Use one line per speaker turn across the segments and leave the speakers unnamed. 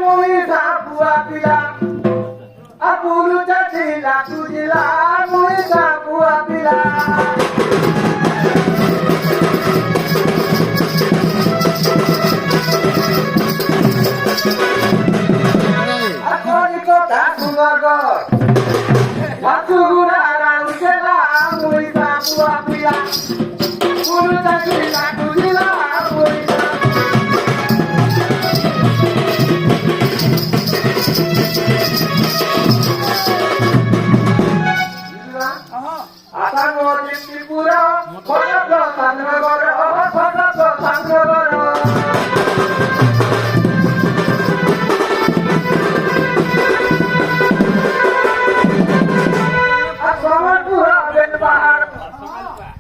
মুই সাপুয়া পিলা আপুলু চাচিলা তুজিলা মুই সাপুয়া পিলা কথা সুগর ভাতুগুড়া রাউসেলা মুই সাপুয়া পিলা পুলু চাচিলা তুজিলা মুই আসামর ত্রিপুরা খড়গ সাংনগর খড়গ সাংনগর আসমরপুর বেলবাহার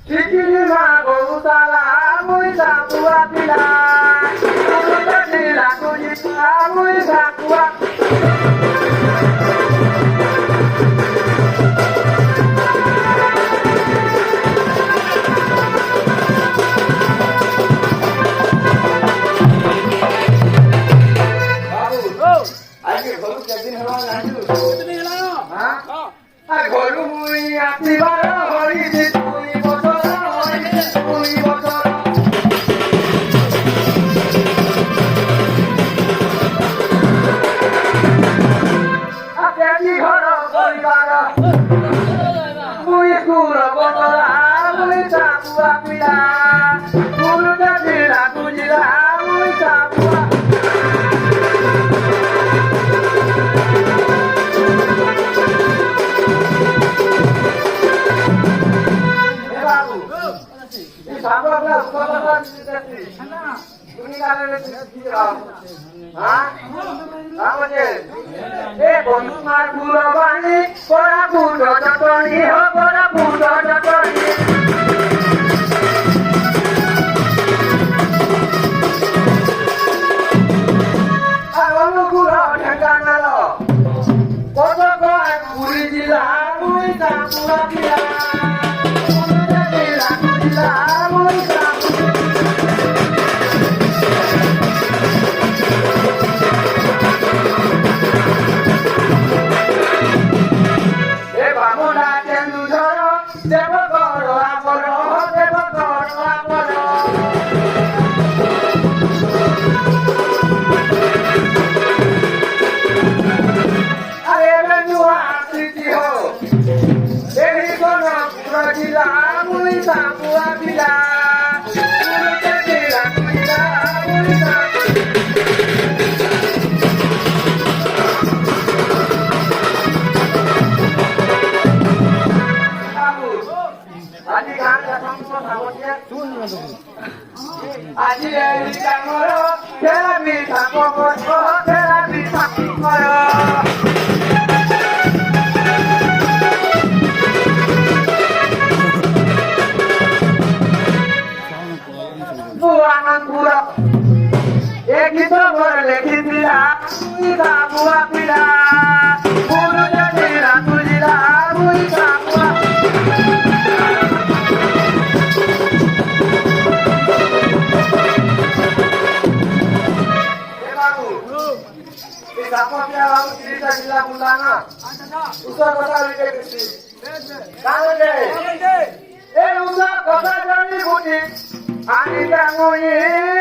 শিকিলিমা গৌতালা মুই সাপুয়া পিলা মুই তুজিলা মুই সাপুয়া ঘরু মুই আসিবার হইছি তুই বছর হইছি তুই বছর আপনি ঘর পরিবার মুই কুল বতরা মুই সাপুয়া পিলা কুল জাজিলা তুজিলা মুই সাপুয়া বন্ধুমার ফুলবাণী করা ফুল যতনি করা ফুল যতনি অনুকূল ঢেঙ্গানাল কত পুরী জেলা মুই Sapua পিলা Sapuwa pila, pulu cacila pila, pulu Aji kan datang ke sawahnya, Aji dari kamera, terapi sapopo, terapi sapopo. Buangan pura, kita boleh kita kita buat pila, pulu jadi tujilah kita buat. Kita apa dia lalu cerita gila mulana, usah kata lagi besi, kalau deh, usah kata jadi budi. Ani kamu ini